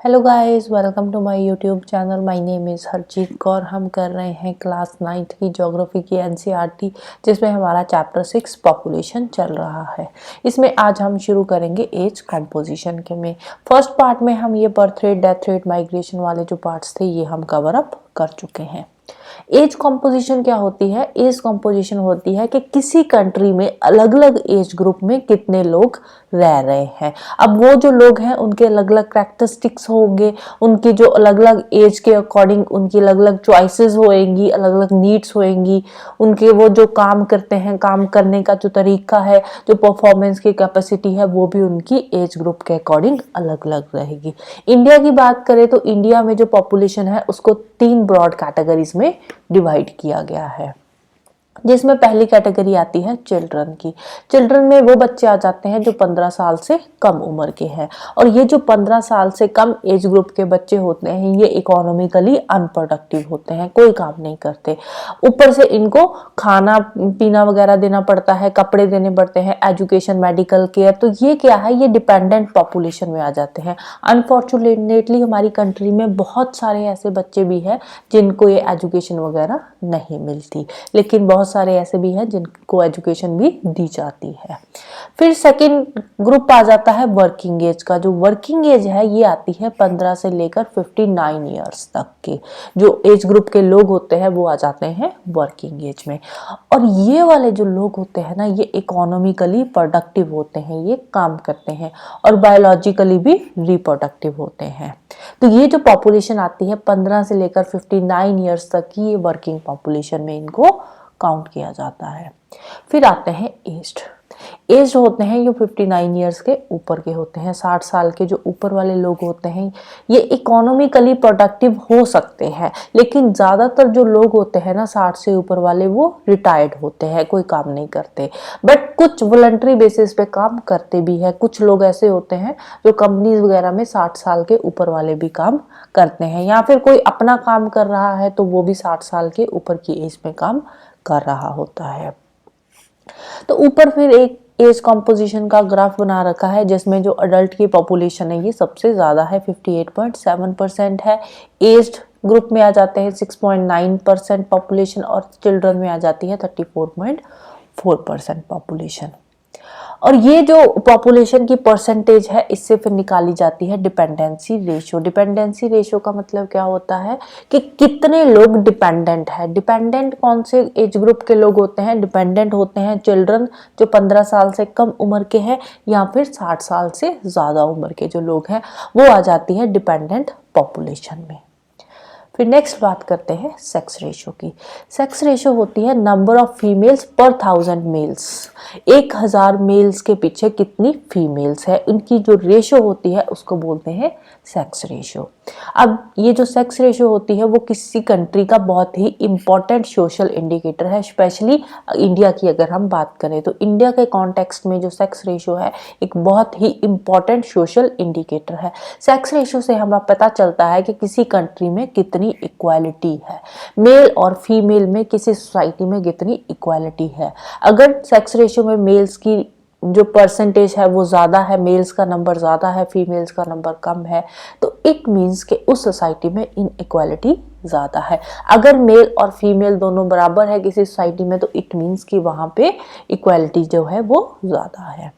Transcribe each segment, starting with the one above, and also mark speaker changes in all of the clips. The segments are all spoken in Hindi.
Speaker 1: Hello guys, welcome to my YouTube channel. My name is Harjeet Kaur. हम कर रहे हैं क्लास 9th की ज्योग्राफी की एनसीईआरटी, जिसमें हमारा चैप्टर 6 पॉपुलेशन चल रहा है। इसमें आज हम शुरू करेंगे एज कंपोजिशन के में। फर्स्ट पार्ट में हम ये birth rate, death rate, migration वाले जो पार्ट्स थे ये हम कवर अप कर चुके हैं। एज कॉम्पोजिशन क्या होती है? एज कॉम्पोजिशन होती है कि किसी कंट्री में अलग अलग एज ग्रुप में कितने लोग रह रहे हैं। अब वो जो लोग हैं उनके अलग अलग कैरेक्टरिस्टिक्स होंगे, उनकी जो अलग अलग एज के अकॉर्डिंग उनकी अलग अलग चॉइसेस होएंगी, अलग अलग नीड्स होएंगी, उनके वो जो काम करते हैं, काम करने का जो तरीका है, जो परफॉर्मेंस की कैपेसिटी है, वो भी उनकी एज ग्रुप के अकॉर्डिंग अलग अलग रहेगी। इंडिया की बात करें तो इंडिया में जो पॉपुलेशन है उसको 3 ब्रॉड कैटेगरीज में डिवाइड किया गया है, जिसमें पहली कैटेगरी आती है चिल्ड्रन की। चिल्ड्रन में वो बच्चे आ जाते हैं जो 15 साल से कम उम्र के हैं, और ये जो 15 साल से कम एज ग्रुप के बच्चे होते हैं ये इकोनॉमिकली अनप्रोडक्टिव होते हैं, कोई काम नहीं करते। ऊपर से इनको खाना पीना वगैरह देना पड़ता है, कपड़े देने पड़ते हैं, एजुकेशन, मेडिकल केयर, तो ये क्या है, ये डिपेंडेंट पॉपुलेशन में आ जाते हैं। अनफॉर्चुनेटली हमारी कंट्री में बहुत सारे ऐसे बच्चे भी हैं जिनको ये एजुकेशन वगैरह नहीं मिलती, लेकिन बहुत सारे ऐसे भी हैं जिनको एजुकेशन भी दी जाती है। फिर सेकंड ग्रुप आ जाता है वर्किंग एज का। जो वर्किंग एज है ये आती है 15 से लेकर 59 ईयर्स तक के जो एज ग्रुप के लोग होते हैं वो आ जाते हैं वर्किंग एज में। और ये वाले जो लोग होते हैं ना, ये इकोनॉमिकली प्रोडक्टिव होते हैं, ये काम करते हैं, और बायोलॉजिकली भी रिप्रोडक्टिव होते हैं। तो ये जो पॉपुलेशन आती है 15 से लेकर 59 ईयर्स तक की, ये वर्किंग पॉपुलेशन में इनको काउंट किया जाता है। फिर आते हैं एज्ड। एज्ड होते हैं ये 59 ईयर्स के ऊपर के होते हैं। 60 साल के जो ऊपर वाले लोग होते हैं ये इकोनॉमिकली प्रोडक्टिव हो सकते हैं, लेकिन ज़्यादातर जो लोग होते हैं ना 60 से ऊपर वाले, वो रिटायर्ड होते हैं, कोई काम नहीं करते। बट कुछ वॉलंटरी बेसिस पे काम करते भी हैं। कुछ लोग ऐसे होते हैं जो कंपनीज वगैरह में 60 साल के ऊपर वाले भी काम करते हैं, या फिर कोई अपना काम कर रहा है तो वो भी 60 साल के ऊपर की एज में काम कर रहा होता है। तो ऊपर फिर एक एज कॉम्पोजिशन का ग्राफ बना रखा है, जिसमें जो अडल्ट की पॉपुलेशन है ये सबसे ज़्यादा है, 58.7% है। एज्ड ग्रुप में आ जाते हैं 6.9% पॉपुलेशन, और चिल्ड्रन में आ जाती है 34.4% पॉपुलेशन। और ये जो पॉपुलेशन की परसेंटेज है इससे फिर निकाली जाती है डिपेंडेंसी रेशियो। डिपेंडेंसी रेशियो का मतलब क्या होता है कि कितने लोग डिपेंडेंट है। डिपेंडेंट कौन से एज ग्रुप के लोग होते हैं? डिपेंडेंट होते हैं चिल्ड्रन जो 15 साल से कम उम्र के हैं, या फिर 60 साल से ज़्यादा उम्र के जो लोग हैं, वो आ जाती है डिपेंडेंट पॉपुलेशन में। फिर नेक्स्ट बात करते हैं सेक्स रेशियो की। सेक्स रेशियो होती है नंबर ऑफ फीमेल्स पर 1000 मेल्स। 1000 मेल्स के पीछे कितनी फीमेल्स है, इनकी जो रेशियो होती है उसको बोलते हैं सेक्स रेशियो। अब ये जो सेक्स रेशियो होती है वो किसी कंट्री का बहुत ही इंपॉर्टेंट सोशल इंडिकेटर है। स्पेशली इंडिया की अगर हम बात करें तो इंडिया के कॉन्टेक्स्ट में जो सेक्स रेशियो है एक बहुत ही इंपॉर्टेंट सोशल इंडिकेटर है। सेक्स रेशियो से हमें पता चलता है कि किसी कंट्री में कितनी इक्वालिटी है, मेल और फीमेल में किसी सोसाइटी में कितनी इक्वालिटी है। अगर सेक्स रेशियो में मेल्स की जो परसेंटेज है वो ज़्यादा है, मेल्स का नंबर ज़्यादा है, फीमेल्स का नंबर कम है, तो इट मीन्स कि उस सोसाइटी में इनइक्वालिटी ज़्यादा है। अगर मेल और फीमेल दोनों बराबर है किसी सोसाइटी में, तो इट मीन्स कि वहाँ पे इक्वालिटी जो है वो ज़्यादा है।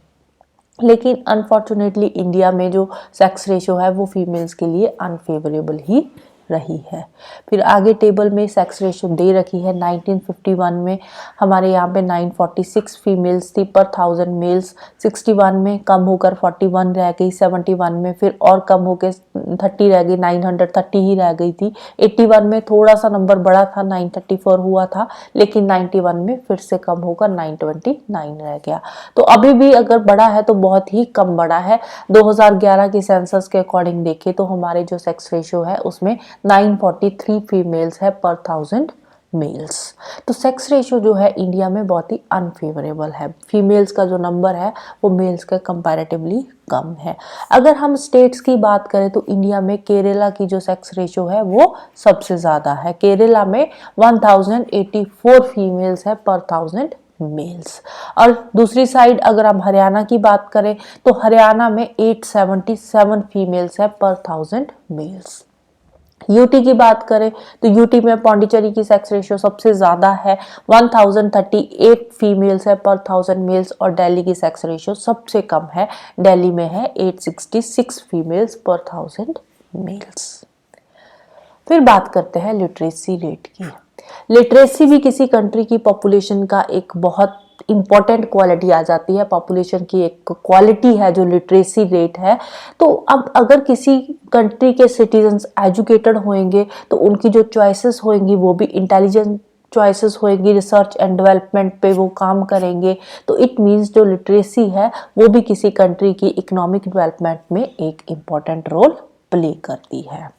Speaker 1: लेकिन अनफॉर्चुनेटली इंडिया में जो सेक्स रेशियो है वो फीमेल्स के लिए अनफेवरेबल ही रही है। फिर आगे टेबल में सेक्स रेशियो दे रखी है। 1951 में हमारे यहाँ पे 946 फीमेल्स थी पर 1000 मेल्स। 61 में कम होकर 41 रह गई, 71 में फिर और कम होकर 30 रह गई, 930 ही रह गई थी। 81 में थोड़ा सा नंबर बढ़ा था, 934 हुआ था, लेकिन 91 में फिर से कम होकर 929 रह गया। तो अभी भी अगर बढ़ा है तो बहुत ही कम बढ़ा है। 2011 के सेंसस के अकॉर्डिंग देखें तो हमारे जो सेक्स रेशियो है उसमें 943 फीमेल्स है पर 1000 मेल्स। तो सेक्स रेशियो जो है इंडिया में बहुत ही अनफेवरेबल है। फीमेल्स का जो नंबर है वो मेल्स के कंपैरेटिवली कम है। अगर हम स्टेट्स की बात करें तो इंडिया में केरला की जो सेक्स रेशियो है वो सबसे ज़्यादा है। केरला में 1084 फीमेल्स है पर 1000 मेल्स। और दूसरी साइड अगर हम हरियाणा की बात करें तो हरियाणा में 877 फीमेल्स है पर 1000 मेल्स। यूटी की बात करें तो यूटी में पौंडीचेरी की सेक्स रेशियो सबसे ज्यादा है, 1038 फीमेल्स है पर 1000 मेल्स। और दिल्ली की सेक्स रेशियो सबसे कम है, दिल्ली में है 866 फीमेल्स पर 1000 मेल्स। फिर बात करते हैं लिटरेसी रेट की। लिटरेसी भी किसी कंट्री की पॉपुलेशन का एक बहुत इंपॉर्टेंट क्वालिटी आ जाती है, पॉपुलेशन की एक क्वालिटी है जो लिटरेसी रेट है। तो अब अगर किसी कंट्री के सिटीजन्स एजुकेटेड होंगे तो उनकी जो चॉइसेस होंगी वो भी इंटेलिजेंट चॉइसेस होएगी, रिसर्च एंड डेवलपमेंट पे वो काम करेंगे। तो इट मीन्स जो लिटरेसी है वो भी किसी कंट्री की इकोनॉमिक डेवलपमेंट में एक इम्पॉर्टेंट रोल प्ले करती है।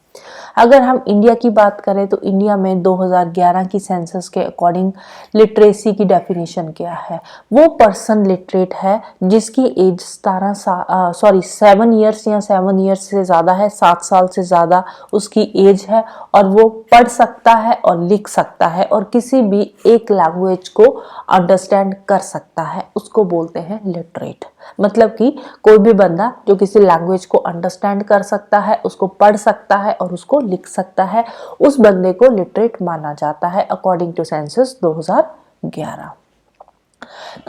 Speaker 1: अगर हम इंडिया की बात करें तो इंडिया में 2011 की सेंसस के अकॉर्डिंग लिटरेसी की डेफिनेशन क्या है, वो पर्सन लिटरेट है जिसकी एज 7 ईयर्स या 7 ईयर्स से ज़्यादा है, 7 साल से ज़्यादा उसकी एज है, और वो पढ़ सकता है और लिख सकता है और किसी भी एक लैंग्वेज को अंडरस्टैंड कर सकता है, उसको बोलते हैं लिटरेट। मतलब कि कोई भी बंदा जो किसी लैंग्वेज को अंडरस्टैंड कर सकता है, उसको पढ़ सकता है और उसको लिख सकता है, उस बंदे को लिटरेट माना जाता है अकॉर्डिंग टू सेंसस 2011।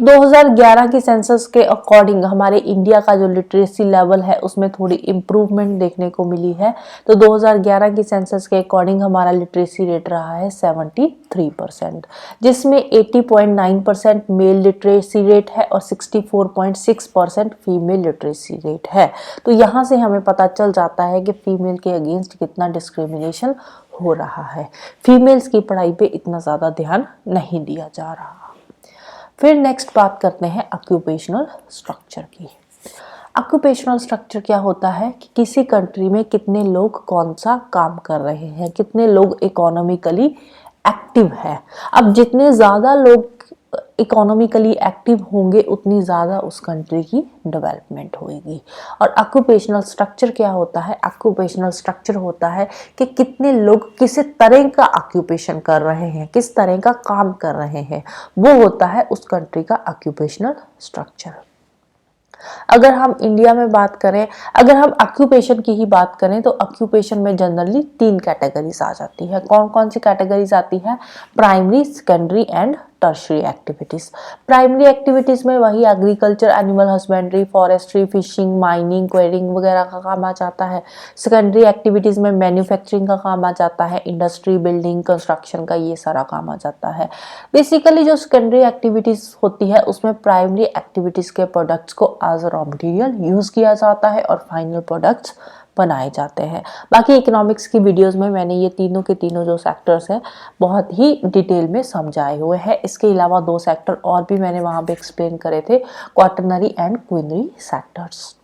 Speaker 1: 2011 की सेंसस के अकॉर्डिंग हमारे इंडिया का जो लिटरेसी लेवल है उसमें थोड़ी इम्प्रूवमेंट देखने को मिली है। तो 2011 की सेंसस के अकॉर्डिंग हमारा लिटरेसी रेट रहा है 73%, जिसमें 80.9% मेल लिटरेसी रेट है और 64.6% फीमेल लिटरेसी रेट है। तो यहाँ से हमें पता चल जाता है कि फीमेल के अगेंस्ट कितना डिस्क्रिमिनेशन हो रहा है, फीमेल्स की पढ़ाई पे इतना ज़्यादा ध्यान नहीं दिया जा रहा। फिर नेक्स्ट बात करते हैं ऑक्यूपेशनल स्ट्रक्चर की। ऑक्यूपेशनल स्ट्रक्चर क्या होता है कि किसी कंट्री में कितने लोग कौन सा काम कर रहे हैं, कितने लोग इकोनॉमिकली एक्टिव है। अब जितने ज़्यादा लोग इकोनॉमिकली एक्टिव होंगे उतनी ज़्यादा उस कंट्री की डेवलपमेंट होएगी। और ऑक्यूपेशनल स्ट्रक्चर क्या होता है, ऑक्यूपेशनल स्ट्रक्चर होता है कि कितने लोग किस तरह का ऑक्यूपेशन कर रहे हैं, किस तरह का काम कर रहे हैं, वो होता है उस कंट्री का ऑक्यूपेशनल स्ट्रक्चर। अगर हम इंडिया में बात करें, अगर हम ऑक्यूपेशन की ही बात करें तो ऑक्यूपेशन में जनरली 3 कैटेगरीज आ जाती है। कौन कौन सी कैटेगरीज आती है, primary, secondary and tertiary activities. Primary activities में वही agriculture, animal husbandry, forestry, fishing, mining, quarrying वगैरह का काम आ जाता है। सेकेंडरी एक्टिविटीज में मैन्युफैक्चरिंग का काम आ जाता है, इंडस्ट्री, बिल्डिंग, कंस्ट्रक्शन का ये सारा काम आ जाता है। बेसिकली जो सेकेंडरी एक्टिविटीज होती है उसमें प्राइमरी एक्टिविटीज के प्रोडक्ट्स को एज रॉ मटेरियल यूज किया जाता है और फाइनल प्रोडक्ट्स बनाए जाते हैं। बाकी इकोनॉमिक्स की वीडियोस में मैंने ये तीनों के तीनों जो सेक्टर्स हैं बहुत ही डिटेल में समझाए हुए हैं। इसके अलावा 2 सेक्टर और भी मैंने वहाँ पे एक्सप्लेन करे थे, quaternary and quinary sectors.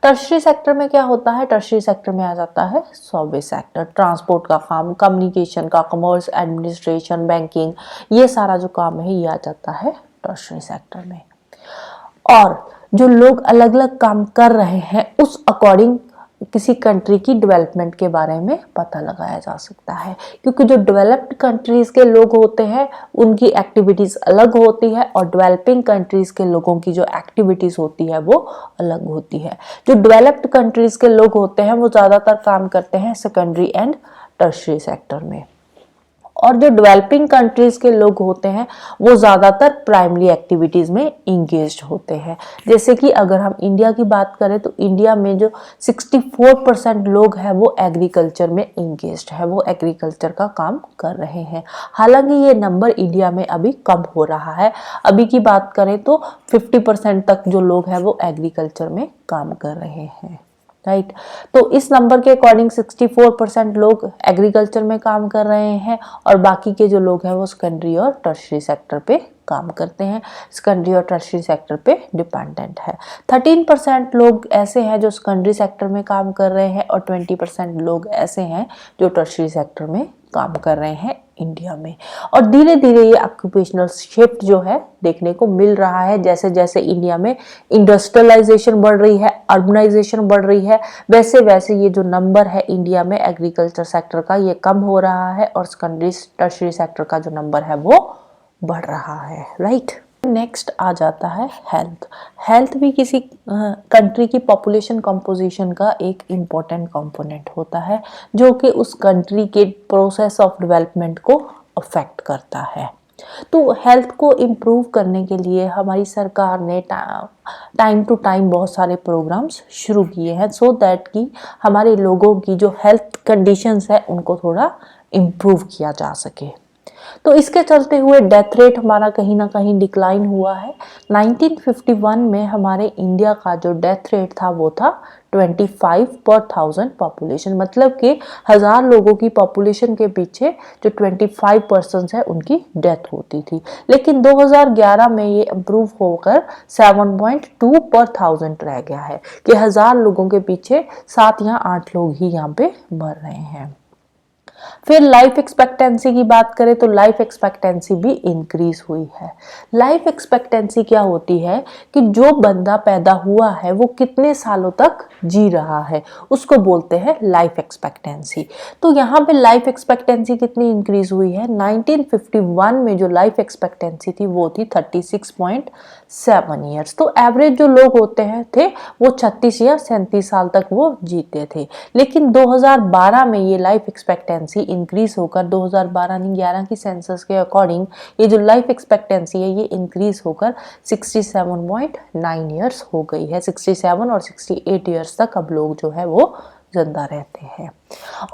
Speaker 1: Tertiary sector में क्या होता है, टर्शरी सेक्टर में आ जाता है सर्विस सेक्टर, ट्रांसपोर्ट का काम, कम्युनिकेशन का, कॉमर्स, एडमिनिस्ट्रेशन, बैंकिंग, ये सारा जो काम है ये आ जाता है टर्शरी सेक्टर में। और जो लोग अलग अलग काम कर रहे हैं उस अकॉर्डिंग किसी कंट्री की डेवलपमेंट के बारे में पता लगाया जा सकता है, क्योंकि जो डेवलप्ड कंट्रीज के लोग होते हैं उनकी एक्टिविटीज अलग होती है और डेवलपिंग कंट्रीज के लोगों की जो एक्टिविटीज होती है वो अलग होती है। जो डेवलप्ड कंट्रीज के लोग होते हैं वो ज़्यादातर काम करते हैं सेकेंडरी एंड टर्शरी सेक्टर में, और जो डेवलपिंग कंट्रीज के लोग होते हैं वो ज़्यादातर प्राइमरी एक्टिविटीज़ में इंगेज्ड होते हैं। जैसे कि अगर हम इंडिया की बात करें तो इंडिया में जो 64% लोग हैं वो एग्रीकल्चर में इंगेज्ड है, वो एग्रीकल्चर का काम कर रहे हैं। हालांकि ये नंबर इंडिया में अभी कम हो रहा है, अभी की बात करें तो 50% तक जो लोग हैं वो एग्रीकल्चर में काम कर रहे हैं, राइट। तो इस नंबर के अकॉर्डिंग 64% लोग एग्रीकल्चर में काम कर रहे हैं और बाकी के जो लोग हैं वो सेकेंडरी और टर्शरी सेक्टर पे काम करते हैं, सेकेंडरी और टर्शरी सेक्टर पे डिपेंडेंट है। 13% लोग ऐसे हैं जो सेकेंडरी सेक्टर में काम कर रहे हैं और 20% लोग ऐसे हैं जो टर्शरी सेक्टर में काम कर रहे हैं इंडिया में। और धीरे धीरे ये ऑक्यूपेशनल शिफ्ट जो है देखने को मिल रहा है, जैसे जैसे इंडिया में इंडस्ट्रियलाइजेशन बढ़ रही है, अर्बनाइजेशन बढ़ रही है, वैसे वैसे ये जो नंबर है इंडिया में एग्रीकल्चर सेक्टर का ये कम हो रहा है और सेकेंडरी टर्शरी सेक्टर का जो नंबर है वो बढ़ रहा है, राइट। नेक्स्ट आ जाता है हेल्थ। हेल्थ भी किसी कंट्री की पॉपुलेशन कंपोजिशन का एक इम्पॉर्टेंट कंपोनेंट होता है, जो कि उस कंट्री के प्रोसेस ऑफ डेवलपमेंट को अफेक्ट करता है। तो हेल्थ को इम्प्रूव करने के लिए हमारी सरकार ने टाइम टू टाइम बहुत सारे प्रोग्राम्स शुरू किए हैं, सो दैट कि हमारे लोगों की जो हेल्थ कंडीशंस है उनको थोड़ा इम्प्रूव किया जा सके। तो इसके चलते हुए डेथ रेट हमारा कहीं ना कहीं डिक्लाइन हुआ है। 1951 में हमारे इंडिया का जो डेथ रेट था वो था 25 पर 1000 पॉपुलेशन, मतलब कि 1000 लोगों की पॉपुलेशन के पीछे जो 25% है उनकी डेथ होती थी। लेकिन 2011 में ये इम्प्रूव होकर 7.2 पर 1000 रह गया है कि 1000 लोगों के पीछे 7 या 8 लोग ही यहाँ पे मर रहे हैं। फिर लाइफ एक्सपेक्टेंसी की बात करें तो लाइफ एक्सपेक्टेंसी भी इंक्रीज हुई है। लाइफ एक्सपेक्टेंसी क्या होती है कि जो बंदा पैदा हुआ है वो कितने सालों तक जी रहा है, उसको बोलते हैं लाइफ एक्सपेक्टेंसी। तो यहाँ पे लाइफ एक्सपेक्टेंसी कितनी इंक्रीज हुई है, 1951 में जो लाइफ एक्सपेक्टेंसी थी वो थी 36.7 ईयर्स। तो एवरेज जो लोग होते हैं थे वो 36 या 37 साल तक वो जीते थे। लेकिन 2012 में ये लाइफ एक्सपेक्टेंसी इंक्रीज होकर 2012 नहीं 11 की सेंसस के अकॉर्डिंग ये जो लाइफ एक्सपेक्टेंसी है ये इंक्रीज होकर 67.9 ईयर्स हो गई है। 67 और 68 ईयर्स तक अब लोग जो है वो जिंदा रहते हैं।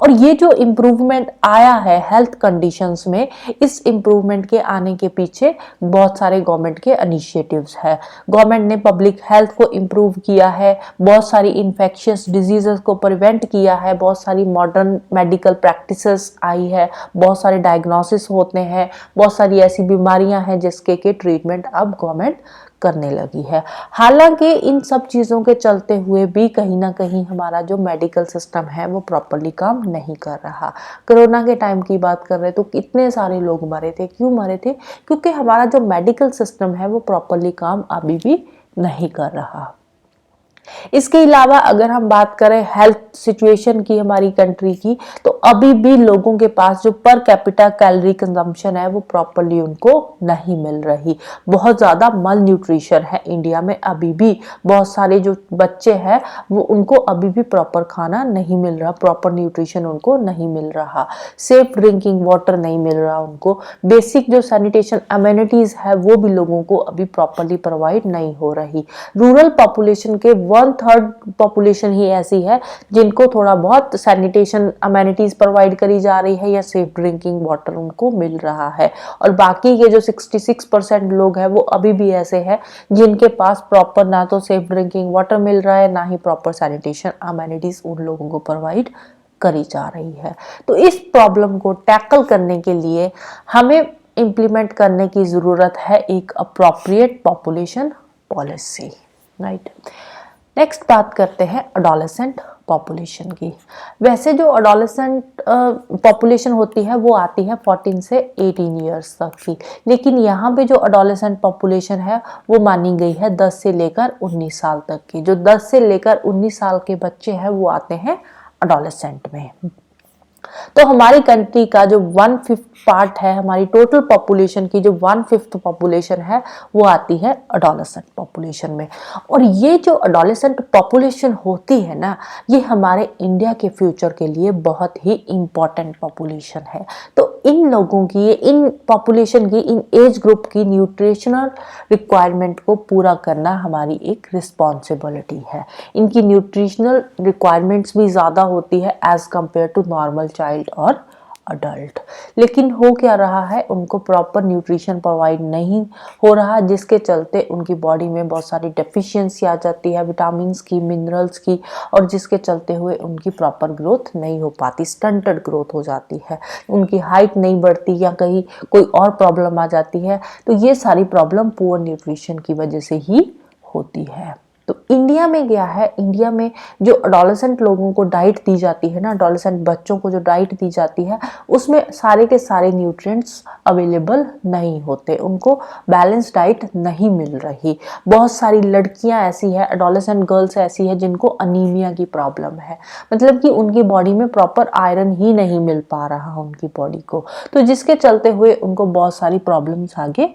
Speaker 1: और ये जो इम्प्रूवमेंट आया है हेल्थ कंडीशंस में, इस इम्प्रूवमेंट के आने के पीछे बहुत सारे गवर्नमेंट के इनिशिएटिव्स है। गवर्नमेंट ने पब्लिक हेल्थ को इम्प्रूव किया है, बहुत सारी इन्फेक्शियस डिजीजेस को प्रिवेंट किया है, बहुत सारी मॉडर्न मेडिकल प्रैक्टिसेस आई है, बहुत सारे डायग्नोसिस होते हैं, बहुत सारी ऐसी बीमारियां हैं जिसके के ट्रीटमेंट अब गवर्नमेंट करने लगी है। हालांकि इन सब चीज़ों के चलते हुए भी कहीं ना कहीं हमारा जो मेडिकल सिस्टम है वो प्रॉपरली काम नहीं कर रहा। कोरोना के टाइम की बात कर रहे तो कितने सारे लोग मरे थे, क्यों मरे थे, क्योंकि हमारा जो मेडिकल सिस्टम है वो प्रॉपरली काम अभी भी नहीं कर रहा। इसके अलावा अगर हम बात करें हेल्थ सिचुएशन की हमारी कंट्री की, तो अभी भी लोगों के पास जो पर कैपिटा कैलोरी कंजम्पशन है वो प्रॉपरली उनको नहीं मिल रही। बहुत ज़्यादा मल न्यूट्रिशन है इंडिया में अभी भी। बहुत सारे जो बच्चे हैं वो उनको अभी भी प्रॉपर खाना नहीं मिल रहा, प्रॉपर न्यूट्रिशन उनको नहीं मिल रहा, सेफ ड्रिंकिंग वाटर नहीं मिल रहा उनको, बेसिक जो सैनिटेशन अमेनिटीज़ है वो भी लोगों को अभी प्रॉपरली प्रोवाइड नहीं हो रही। रूरल पॉपुलेशन के 1/3 पॉपुलेशन ही ऐसी है जिनको थोड़ा बहुत सैनिटेशन अमेनिटीज प्रोवाइड करी जा रही है या सेफ ड्रिंकिंग वाटर उनको मिल रहा है, और बाकी के जो 66% लोग हैं वो अभी भी ऐसे हैं जिनके पास प्रॉपर ना तो सेफ ड्रिंकिंग वाटर मिल रहा है ना ही प्रॉपर सैनिटेशन अमेनिटीज उन लोगों को प्रोवाइड करी जा रही है। तो इस प्रॉब्लम को टैकल करने के लिए हमें इम्प्लीमेंट करने की ज़रूरत है एक appropriate population policy, right. Next बात करते हैं अडोलेसेंट पॉपुलेशन की। वैसे जो अडोलेसेंट पॉपुलेशन होती है वो आती है 14 से 18 ईयर्स तक की, लेकिन यहाँ पे जो अडोलेसेंट पॉपुलेशन है वो मानी गई है 10 से लेकर 19 साल तक की। जो 10 से लेकर 19 साल के बच्चे हैं वो आते हैं अडोलेसेंट में। तो हमारी कंट्री का जो 1/5 पार्ट है, हमारी टोटल पॉपुलेशन की जो 1/5 पॉपुलेशन है वो आती है अडोलेसेंट पॉपुलेशन में। और ये जो अडोलेसेंट पॉपुलेशन होती है ना, ये हमारे इंडिया के फ्यूचर के लिए बहुत ही इम्पॉर्टेंट पॉपुलेशन है। तो इन लोगों की, इन पॉपुलेशन की, इन एज ग्रुप की न्यूट्रिशनल रिक्वायरमेंट को पूरा करना हमारी एक रिस्पॉन्सिबिलिटी है। इनकी न्यूट्रिशनल रिक्वायरमेंट्स भी ज़्यादा होती है as compare to normal child और अडल्ट। लेकिन हो क्या रहा है, उनको प्रॉपर न्यूट्रिशन प्रोवाइड नहीं हो रहा, जिसके चलते उनकी बॉडी में बहुत सारी डेफिशिएंसी आ जाती है विटामिन्स की, मिनरल्स की, और जिसके चलते हुए उनकी प्रॉपर ग्रोथ नहीं हो पाती, स्टंटेड ग्रोथ हो जाती है, उनकी हाइट नहीं बढ़ती या कहीं कोई और प्रॉब्लम आ जाती है। तो ये सारी प्रॉब्लम पुअर न्यूट्रिशन की वजह से ही होती है। तो इंडिया में क्या है, इंडिया में जो अडोलेसेंट लोगों को डाइट दी जाती है ना, अडोलेसेंट बच्चों को जो डाइट दी जाती है उसमें सारे के सारे न्यूट्रिएंट्स अवेलेबल नहीं होते, उनको बैलेंस डाइट नहीं मिल रही। बहुत सारी लड़कियां ऐसी है, अडोलेसेंट गर्ल्स ऐसी है जिनको अनीमिया की प्रॉब्लम है, मतलब कि उनकी बॉडी में प्रॉपर आयरन ही नहीं मिल पा रहा उनकी बॉडी को, तो जिसके चलते हुए उनको बहुत सारी प्रॉब्लम्स आगे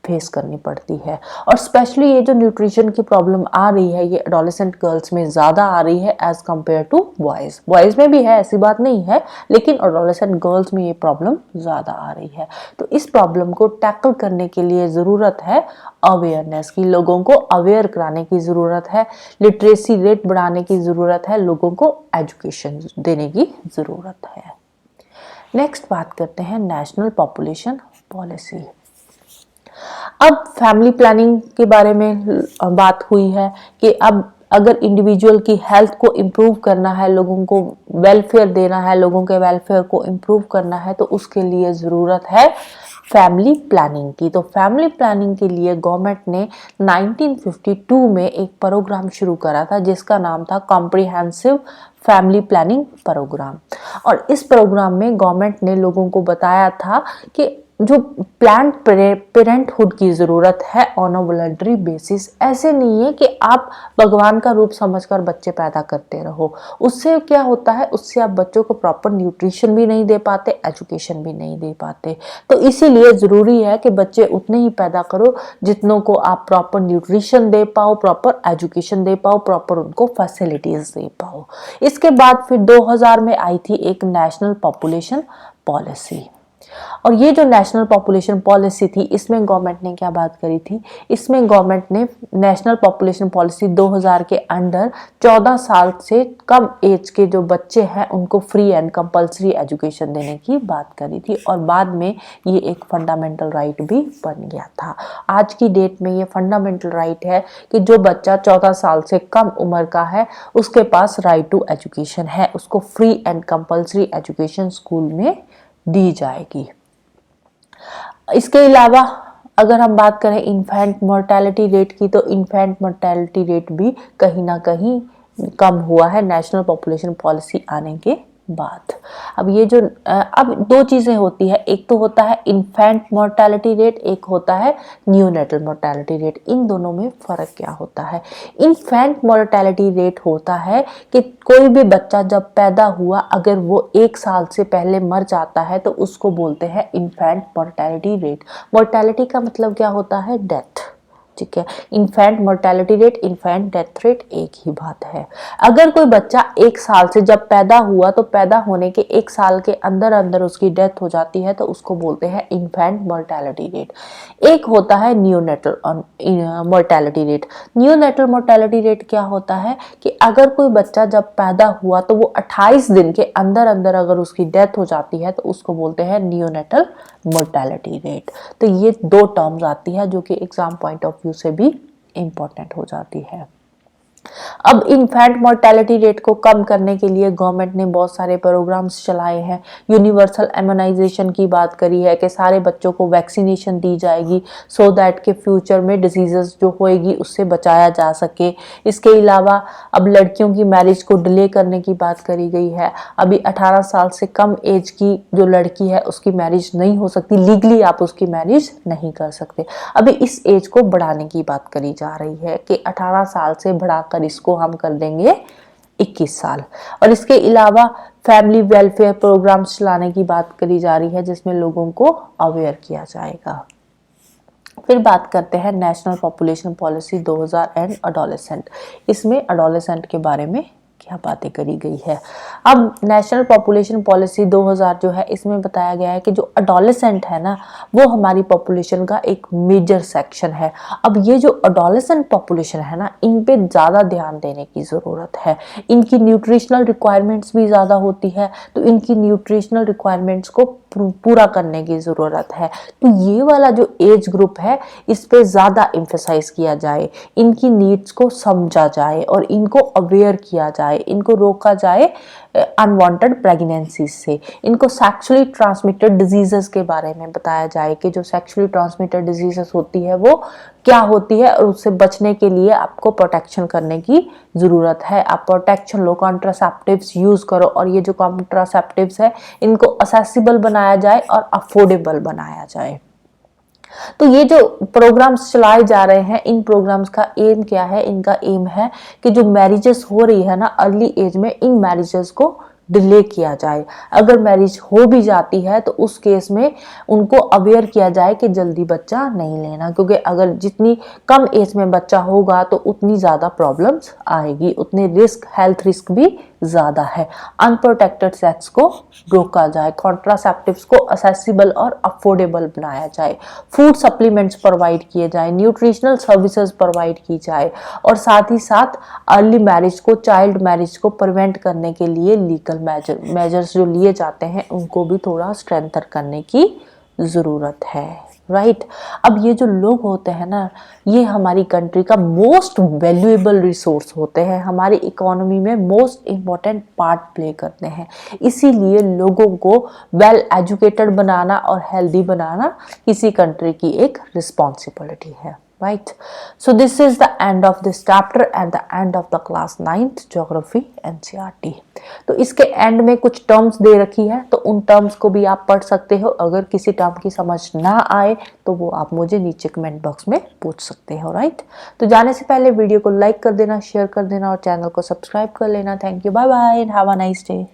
Speaker 1: फेस करनी पड़ती है। और स्पेशली ये जो न्यूट्रिशन की प्रॉब्लम आ रही है ये एडोलेसेंट गर्ल्स में ज़्यादा आ रही है as compare to boys. Boys में भी है, ऐसी बात नहीं है, लेकिन एडोलेसेंट गर्ल्स में ये प्रॉब्लम ज़्यादा आ रही है। तो इस प्रॉब्लम को टैकल करने के लिए ज़रूरत है अवेयरनेस की, लोगों को अवेयर कराने की ज़रूरत है, लिटरेसी रेट बढ़ाने की ज़रूरत है, लोगों को एजुकेशन देने की ज़रूरत है। नेक्स्ट बात करते हैं नेशनल पॉपुलेशन पॉलिसी। अब फैमिली प्लानिंग के बारे में बात हुई है कि अब अगर इंडिविजुअल की हेल्थ को इम्प्रूव करना है, लोगों को वेलफेयर देना है, लोगों के वेलफेयर को इम्प्रूव करना है, तो उसके लिए ज़रूरत है फैमिली प्लानिंग की। तो फैमिली प्लानिंग के लिए गवर्नमेंट ने 1952 में एक प्रोग्राम शुरू करा था जिसका नाम था कॉम्प्रिहेंसिव फैमिली प्लानिंग प्रोग्राम। और इस प्रोग्राम में गवर्नमेंट ने लोगों को बताया था कि जो प्लान्ड पेरेंटहुड की ज़रूरत है ऑन अ वॉलंटरी बेसिस। ऐसे नहीं है कि आप भगवान का रूप समझकर बच्चे पैदा करते रहो, उससे क्या होता है, उससे आप बच्चों को प्रॉपर न्यूट्रिशन भी नहीं दे पाते, एजुकेशन भी नहीं दे पाते। तो इसीलिए ज़रूरी है कि बच्चे उतने ही पैदा करो जितनों को आप प्रॉपर न्यूट्रिशन दे पाओ, प्रॉपर एजुकेशन दे पाओ, प्रॉपर उनको फैसिलिटीज़ दे पाओ। इसके बाद फिर 2000 में आई थी एक नेशनल पॉपुलेशन पॉलिसी। और ये जो नेशनल पॉपुलेशन पॉलिसी थी इसमें गवर्नमेंट ने क्या बात करी थी, इसमें गवर्नमेंट ने नेशनल पॉपुलेशन पॉलिसी 2000 के अंडर 14 साल से कम एज के जो बच्चे हैं उनको फ्री एंड कंपलसरी एजुकेशन देने की बात करी थी। और बाद में ये एक फंडामेंटल राइट भी बन गया था। आज की डेट में ये फंडामेंटल राइट है कि जो बच्चा 14 साल से कम उम्र का है उसके पास राइट टू एजुकेशन है, उसको free and compulsory education school में दी जाएगी। इसके अलावा अगर हम बात करें इन्फेंट मोर्टेलिटी रेट की, तो इन्फेंट मोर्टेलिटी रेट भी कहीं ना कहीं कम हुआ है नेशनल पॉपुलेशन पॉलिसी आने के बाद। अब ये जो अब दो चीज़ें होती है, एक तो होता है इन्फेंट मोर्टेलिटी रेट, एक होता है न्यूनेटल मोर्टेलिटी रेट। इन दोनों में फ़र्क क्या होता है? इन्फेंट मोर्टेलिटी रेट होता है कि कोई भी बच्चा जब पैदा हुआ अगर वो 1 साल से पहले मर जाता है तो उसको बोलते हैं इन्फेंट मोर्टेलिटी रेट। मोर्टेलिटी का मतलब क्या होता है? डेथ। ठीक है, infant mortality rate, infant death rate एक ही बात है। अगर कोई बच्चा 1 साल से जब पैदा हुआ तो पैदा होने के 1 साल के अंदर अंदर उसकी डेथ हो जाती है तो उसको बोलते हैं इन्फेंट मोर्टेलिटी रेट। एक होता है neonatal mortality rate. Neonatal mortality rate क्या होता है कि अगर कोई बच्चा जब पैदा हुआ तो वो 28 दिन के अंदर अंदर अगर उसकी डेथ हो जाती है तो उसको बोलते हैं न्यूनेटल मोर्टेलिटी रेट। तो ये दो टर्म्स आती है जो कि एग्जाम पॉइंट ऑफ व्यू से भी इंपॉर्टेंट हो जाती है। अब इन्फेंट मोर्टेलिटी रेट को कम करने के लिए गवर्नमेंट ने बहुत सारे प्रोग्राम्स चलाए हैं। यूनिवर्सल इम्यूनाइजेशन की बात करी है कि सारे बच्चों को वैक्सीनेशन दी जाएगी सो दैट के फ्यूचर में डिजीजेस जो होएगी उससे बचाया जा सके। इसके अलावा अब लड़कियों की मैरिज को डिले करने की बात करी गई है। अभी 18 साल से कम एज की जो लड़की है उसकी मैरिज नहीं हो सकती, लीगली आप उसकी मैरिज नहीं कर सकते। अभी इस एज को बढ़ाने की बात करी जा रही है कि 18 साल से बढ़ा कर इसको हम कर देंगे 21 साल। और इसके अलावा फैमिली वेलफेयर प्रोग्राम्स चलाने की बात करी जा रही है जिसमें लोगों को अवेयर किया जाएगा। फिर बात करते हैं national population policy 2000 and adolescent. इसमें एडोलेसेंट के बारे में क्या बातें करी गई है। अब नेशनल पॉपुलेशन पॉलिसी 2000 जो है इसमें बताया गया है कि जो एडोलेसेंट है ना वो हमारी पॉपुलेशन का एक मेजर सेक्शन है। अब ये जो एडोलेसेंट पॉपुलेशन है ना इन पे ज़्यादा ध्यान देने की ज़रूरत है। इनकी न्यूट्रिशनल रिक्वायरमेंट्स भी ज़्यादा होती है तो इनकी न्यूट्रिशनल रिक्वायरमेंट्स को पूरा करने की ज़रूरत है। तो ये वाला जो एज ग्रुप है इस पे ज़्यादा एम्फेसाइज किया जाए, इनकी नीड्स को समझा जाए और इनको अवेयर किया जाए, इनको रोका जाए अनवांटेड प्रेगनेंसी से। इनको सेक्सुअली ट्रांसमिटेड डिजीजेस के बारे में बताया जाए कि जो सेक्सुअली ट्रांसमिटेड डिजीजेस होती है वो क्या होती है और उससे बचने के लिए आपको प्रोटेक्शन करने की ज़रूरत है। आप प्रोटेक्शन लो, कॉन्ट्रासेप्टिव्स यूज़ करो और ये जो कॉन्ट्रासेप्टिव्स है इनको असेसिबल बनाया जाए और अफोर्डेबल बनाया जाए। तो ये जो प्रोग्राम्स चलाए जा रहे हैं इन प्रोग्राम्स का एम क्या है? इनका एम है कि जो मैरिजेस हो रही है ना अर्ली एज में इन मैरिजेस को डिले किया जाए। अगर मैरिज हो भी जाती है तो उस केस में उनको अवेयर किया जाए कि जल्दी बच्चा नहीं लेना, क्योंकि अगर जितनी कम एज में बच्चा होगा तो उतनी ज़्यादा प्रॉब्लम्स आएगी, उतने रिस्क, हेल्थ रिस्क भी ज़्यादा है। अनप्रोटेक्टेड सेक्स को रोका जाए, कॉन्ट्रासेप्टिव्स को असेसिबल और अफोर्डेबल बनाया जाए, फूड सप्लीमेंट्स प्रोवाइड किए जाए, न्यूट्रिशनल सर्विसेज प्रोवाइड की जाए, और साथ ही साथ अर्ली मैरिज को, चाइल्ड मैरिज को प्रिवेंट करने के लिए लीगल मेजर्स जो लिए जाते हैं उनको भी थोड़ा स्ट्रेंथन करने की ज़रूरत है, राइट। अब ये जो लोग होते हैं ना, ये हमारी कंट्री का मोस्ट वैल्यूएबल रिसोर्स होते हैं, हमारी इकोनॉमी में मोस्ट इम्पॉर्टेंट पार्ट प्ले करते हैं। इसीलिए लोगों को वेल एजुकेटेड बनाना और हेल्दी बनाना किसी कंट्री की एक रिस्पॉन्सिबिलिटी है, right? So this is the end of this chapter and the end of the class 9th geography NCERT। तो इसके एंड में कुछ टर्म्स दे रखी है, तो उन टर्म्स को भी आप पढ़ सकते हो। अगर किसी टर्म की समझ ना आए तो वो आप मुझे नीचे कमेंट बॉक्स में पूछ सकते हो, राइट। तो जाने से पहले वीडियो को लाइक कर देना, शेयर कर देना और चैनल को सब्सक्राइब कर लेना। Thank you, bye bye and have a nice day.